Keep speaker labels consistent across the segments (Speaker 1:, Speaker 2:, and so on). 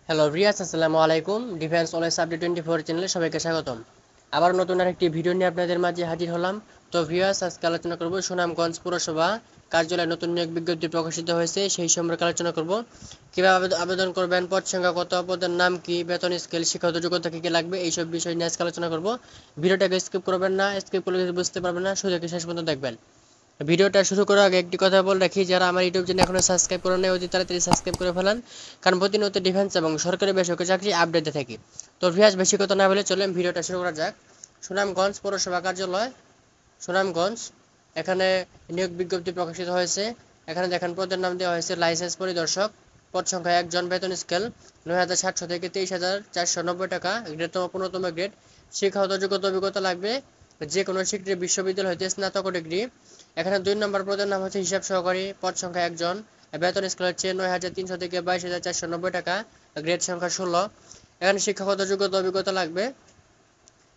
Speaker 1: Hello viewers, আসসালামু আলাইকুম। Defence always update 24 চ্যানেলে সবাইকে স্বাগতম। আবার নতুন আরেকটি ভিডিও নিয়ে আপনাদের মাঝে হাজির হলাম। তো ভিউয়ার্স, আজকে আলোচনা করব সুনামগঞ্জ পৌরসভা কার্যালয়ে নতুন নিয়োগ বিজ্ঞপ্তি প্রকাশিত হয়েছে, সেই সম্পর্কে আলোচনা করব। কিভাবে আবেদন করবেন, পদ সংখ্যা কত, পদের নাম কি, বেতন স্কেল, শিক্ষাগত যোগ্যতা কি কি লাগবে, এইসব বিষয় নিয়ে আজকে আলোচনা করব। ভিডিওটাকে স্কিপ করবেন না, স্কিপ করলে কিছু বুঝতে পারবেন না, শুধু শেষ পর্যন্ত দেখবেন। ভিডিওটা শুরু করার আগে একটি কথা বলে রাখি, যারা আমার ইউটিউব চ্যানেল এখনো সাবস্ক্রাইব করেন নাই অতি তাড়াতাড়ি সাবস্ক্রাইব করে ফেলান, কারণ প্রতিনিয়ত ডিফেন্স এবং সরকারি বেসরকারি চাকরি আপডেট দিয়ে থাকি। তো ভিউয়ার্স, বেশি কথা না বলে চলেন ভিডিওটা শুরু করা যাক। সুনামগঞ্জ পৌরসভা কার্যালয়, সুনামগঞ্জ, এখানে নিয়োগ বিজ্ঞপ্তি প্রকাশিত হয়েছে। এখানে দেখেন পদের নাম দেওয়া হয়েছে লাইসেন্স পরিদর্শক, পদ সংখ্যা একজন, বেতন স্কেল ৯,৭০০ থেকে ২৩,৪৯০ টাকা, গ্রেডতম ১৫তম গ্রেড। শিক্ষাগত যোগ্যতা অভিজ্ঞতা লাগবে যে কোনো স্বীকৃত বিশ্ববিদ্যালয় হইতে স্নাতক ডিগ্রি। এখানে ২ নম্বর পদের নাম হচ্ছে হিসাব সহকারী, পদ সংখ্যা একজন, বেতন স্কেল হচ্ছে ৯,৩০০ থেকে ২২,৪৯০ টাকা, গ্রেড সংখ্যা ১৬। এখানে শিক্ষাগত যোগ্যতা অভিজ্ঞতা লাগবে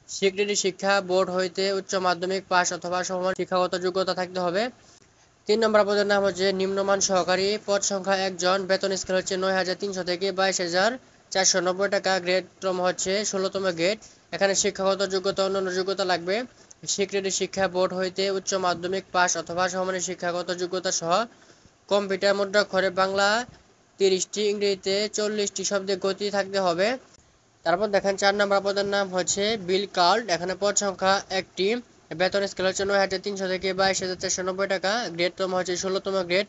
Speaker 1: স্বীকৃত শিক্ষা বোর্ড হইতে উচ্চ মাধ্যমিক পাস অথবা সমমান শিক্ষাগত যোগ্যতা থাকতে হবে। ৩ নম্বর পদের নাম হচ্ছে নিম্নমান সহকারী, পদ সংখ্যা একজন, বেতন স্কেল হচ্ছে ৯,৩০০ থেকে ২২,৪৯০ টাকা, গ্রেড ক্রম হচ্ছে ১৬তম গ্রেড। এখানে শিক্ষাগত যোগ্যতা অন্যান্য যোগ্যতা লাগবে স্বীকৃত শিক্ষা বোর্ড হইতে উচ্চ মাধ্যমিক পাস অথবা সমমানের শিক্ষাগত যোগ্যতা সহ কম্পিউটার মুদ্রাক্ষরে বাংলা ৩০টি, ইংরেজিতে ৪০টি শব্দে গতি থাকতে হবে। তারপর দেখেন ৪ নম্বর পদের নাম হচ্ছে বিল কার্ড, এখানে পদ সংখ্যা একটি, বেতন স্কেল হচ্ছে ৯,৩০০ থেকে ২২,৪৯০ টাকা, গ্রেড ক্রম হচ্ছে ১৬তম গ্রেড।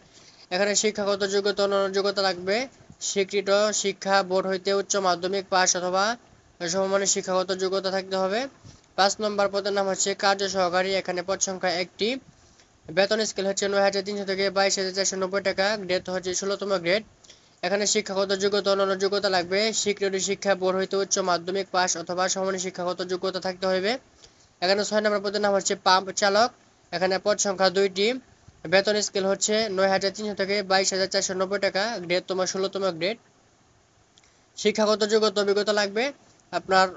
Speaker 1: এখানে শিক্ষাগত যোগ্যতা অন্যান্য যোগ্যতা লাগবে স্বীকৃত শিক্ষা বোর্ড হইতে উচ্চ মাধ্যমিক পাস অথবা সমমানের শিক্ষাগত যোগ্যতা থাকতে হবে। ৫ নম্বর পদের নাম হচ্ছে কার্য সহকারী, এখানে পদ সংখ্যা একটি, বেতন স্কেল হচ্ছে ৯,৩০০ থেকে ২২,৪৯০ টাকা, গ্রেড হচ্ছে ১৬তম গ্রেড। এখানে শিক্ষাগত যোগ্যতা অন্যান্য যোগ্যতা লাগবে স্বীকৃত শিক্ষা বোর্ড হইতে উচ্চ মাধ্যমিক পাস অথবা সমমানের শিক্ষাগত যোগ্যতা থাকতে হবে। এখানে ৬ নম্বর পদের নাম হচ্ছে পাম্প চালক, এখানে পদ সংখ্যা দুইটি, বেতন স্কেল হচ্ছে ৯,৩০০ থেকে ২২,৪৯০ টাকা, গ্রেড ১৬তম গ্রেড। শিক্ষাগত যোগ্যতা অভিজ্ঞতা লাগবে আপনার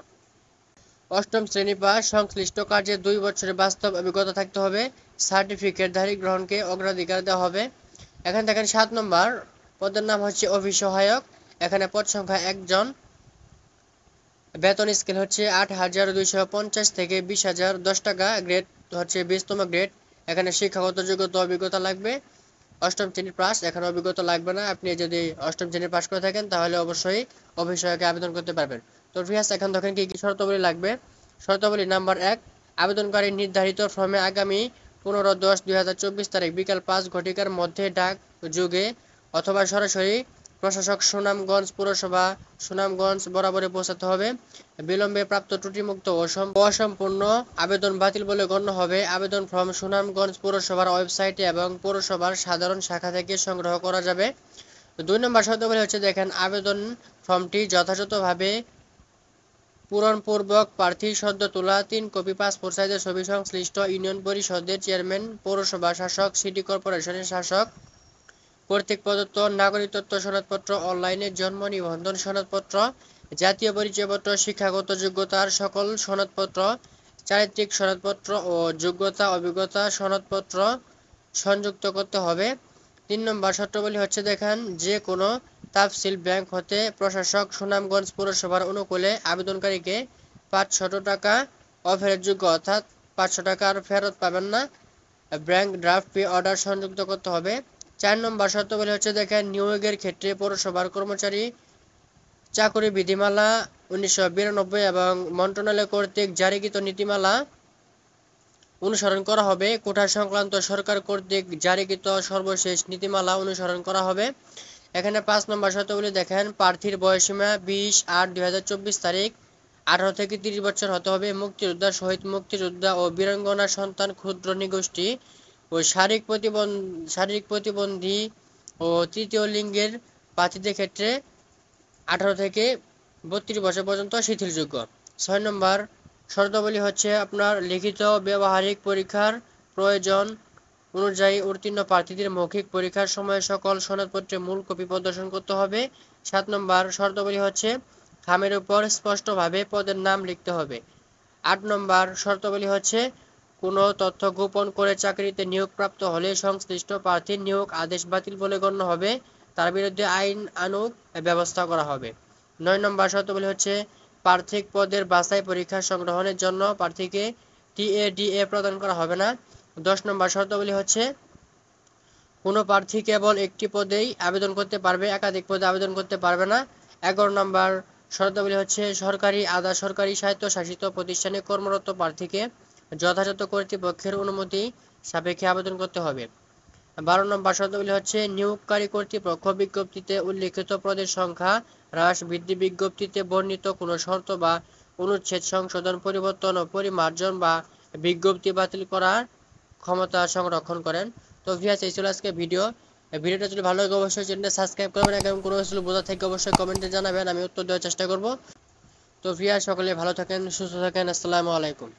Speaker 1: অষ্টম শ্রেণী পাস, সংশ্লিষ্ট কাজে ২ বছরের বাস্তব অভিজ্ঞতা থাকতে হবে, সার্টিফিকেটধারী গ্রহণকে অগ্রাধিকার দেওয়া হবে। এখানে দেখেন ৭ নম্বর পদের নাম হচ্ছে অফিস সহায়ক, এখানে পদ সংখ্যা একজন, বেতন স্কেল হচ্ছে ৮,২৫০ থেকে ২০,০১০ টাকা, গ্রেড হচ্ছে ২০তম গ্রেড। এখানে শিক্ষাগত যোগ্যতা অভিজ্ঞতা লাগবে অষ্টম শ্রেণীর পাস, এখানে অভিজ্ঞতা লাগবে না, আপনি যদি অষ্টম শ্রেণীর পাস করে থাকেন তাহলে অবশ্যই অফিস সহায়কে আবেদন করতে পারবেন। তো ভিউয়ার্স, এখন দেখেন কি কি শর্তাবলী লাগবে। শর্তাবলী নাম্বার ১, আবেদনকারী নির্ধারিত ফর্মে আগামী ১৫/১০/২০২৪ তারিখ বিকাল ৫ ঘটিকার মধ্যে ডাক যোগে অথবা সরাসরি প্রশাসক সুনামগঞ্জ পৌরসভা সুনামগঞ্জ বরাবরে পৌঁছাতে হবে। বিলম্বে প্রাপ্ত ত্রুটিমুক্ত ও অসম্পূর্ণ আবেদন বাতিল বলে গণ্য হবে। আবেদন ফর্ম সুনামগঞ্জ পৌরসভার ওয়েবসাইটে এবং পৌরসভার সাধারণ শাখা থেকে সংগ্রহ করা যাবে। ২ নম্বর শর্তাবলী হচ্ছে দেখেন, আবেদন ফর্মটি যথাযথভাবে পূরণপূর্বক প্রার্থীর সদ্য তোলা ৩ কপি পাসপোর্ট সাইজের ছবি, সংশ্লিষ্ট ইউনিয়ন পরিষদের চেয়ারম্যান, পৌরসভা শাসক, সিটি কর্পোরেশনের শাসক কর্তৃক প্রদত্ত নাগরিকত্ব সনদপত্র, অনলাইনে জন্ম নিবন্ধন সনদপত্র, জাতীয় পরিচয়পত্র, শিক্ষাগত যোগ্যতার সকল সনদপত্র, চারিত্রিক সনদপত্র ও যোগ্যতা অভিজ্ঞতা সনদপত্র সংযুক্ত করতে হবে। ৩ নম্বর শর্তাবলী হচ্ছে দেখেন, যে কোনো তাফসিল ব্যাংক হতে প্রশাসক সুনামগঞ্জ পৌরসভার অনুকূলে আবেদনকারীকে ৫০০ টাকা অফেরতযোগ্য, অর্থাৎ ৫০০ টাকা আর ফেরত পাবেন না, ব্যাংক ড্রাফট পে অর্ডার সংযুক্ত করতে হবে। ৪ নম্বর শর্তাবলী হচ্ছে দেখেন, নিয়োগের ক্ষেত্রে পৌরসভার কর্মচারী চাকুরি বিধিমালা ১৯৯২ এবং মন্ত্রণালয় কর্তৃক জারিকৃত নীতিমালা অনুসরণ করা হবে। কোটা সংক্রান্ত সরকার কর্তৃক জারিকৃত সর্বশেষ নীতিমালা অনুসরণ করা হবে। এখানে ৫ নম্বর শর্তাবলী দেখেন, প্রার্থীর বয়সসীমা ২০/৮/২০২৪ তারিখ ১৮ থেকে ৩০ বছর হতে হবে। মুক্তিযোদ্ধা, শহীদ মুক্তিযোদ্ধা ও বীরাঙ্গনা সন্তান, ক্ষুদ্র নৃগোষ্ঠী ও শারীরিক প্রতিবন্ধী ও তৃতীয় লিঙ্গের প্রার্থীদের ক্ষেত্রে ১৮ থেকে ৩২ বছর পর্যন্ত শিথিলযোগ্য। ৬ নম্বর শর্তাবলী হচ্ছে আপনার লিখিত ব্যবহারিক পরীক্ষার প্রয়োজন অনুযায়ী উত্তীর্ণ প্রার্থীদের মৌখিক পরীক্ষার সময় সকল সনদপত্রে মূল কপি প্রদর্শন করতে হবে। ৭ নম্বর শর্তাবলী হচ্ছে খামের উপর স্পষ্টভাবে পদের নাম লিখতে হবে। ৮ নম্বর শর্তাবলী হচ্ছে কোনো তথ্য গোপন করে চাকরিতে নিয়োগপ্রাপ্ত হলে সংশ্লিষ্ট প্রার্থীর নিয়োগ আদেশ বাতিল বলে গণ্য হবে, তার বিরুদ্ধে আইনানুগ ব্যবস্থা করা হবে। 9 নম্বর শর্তাবলী হচ্ছে প্রার্থিক পদের বাছাই পরীক্ষা সংগ্রহণের জন্য প্রার্থীকে টিএডিএ প্রদান করা হবে না। 10 নম্বর শর্তাবলী হচ্ছে কোনো প্রার্থী কেবল একটি পদেই আবেদন করতে পারবে, একাধিক পদে আবেদন করতে পারবে না। 11 নম্বর শর্তাবলী হচ্ছে সরকারি আধা সরকারি স্বায়ত্তশাসিত প্রতিষ্ঠানে কর্মরত প্রার্থীকে যথাযথ কর্তৃপক্ষের অনুমতি সাপেক্ষে আবেদন করতে হবে। 12 নম্বর শর্তাবলী হচ্ছে নিয়োগকারী কর্তৃপক্ষ বিজ্ঞপ্তিতে উল্লিখিত পদের সংখ্যা হ্রাস বৃদ্ধি বিজ্ঞপ্তিতে বর্ণিত কোনো শর্ত বা অনুচ্ছেদ সংশোধন পরিবর্তন ও পরিমার্জন বা বিজ্ঞপ্তি বাতিল করার ক্ষমতা সংরক্ষণ করেন। তো ভিউয়ার্স, এই ছিল আজকে ভিডিওটা যদি ভালো লাগে অবশ্যই চ্যানেলটা সাবস্ক্রাইব করবেন এবং কোনো কিছু বোঝা থেকে অবশ্যই কমেন্টে জানাবেন, আমি উত্তর দেওয়ার চেষ্টা করব। তো ভিউয়ার্স, সকলে ভালো থাকেন, সুস্থ থাকেন, আসসালামু আলাইকুম।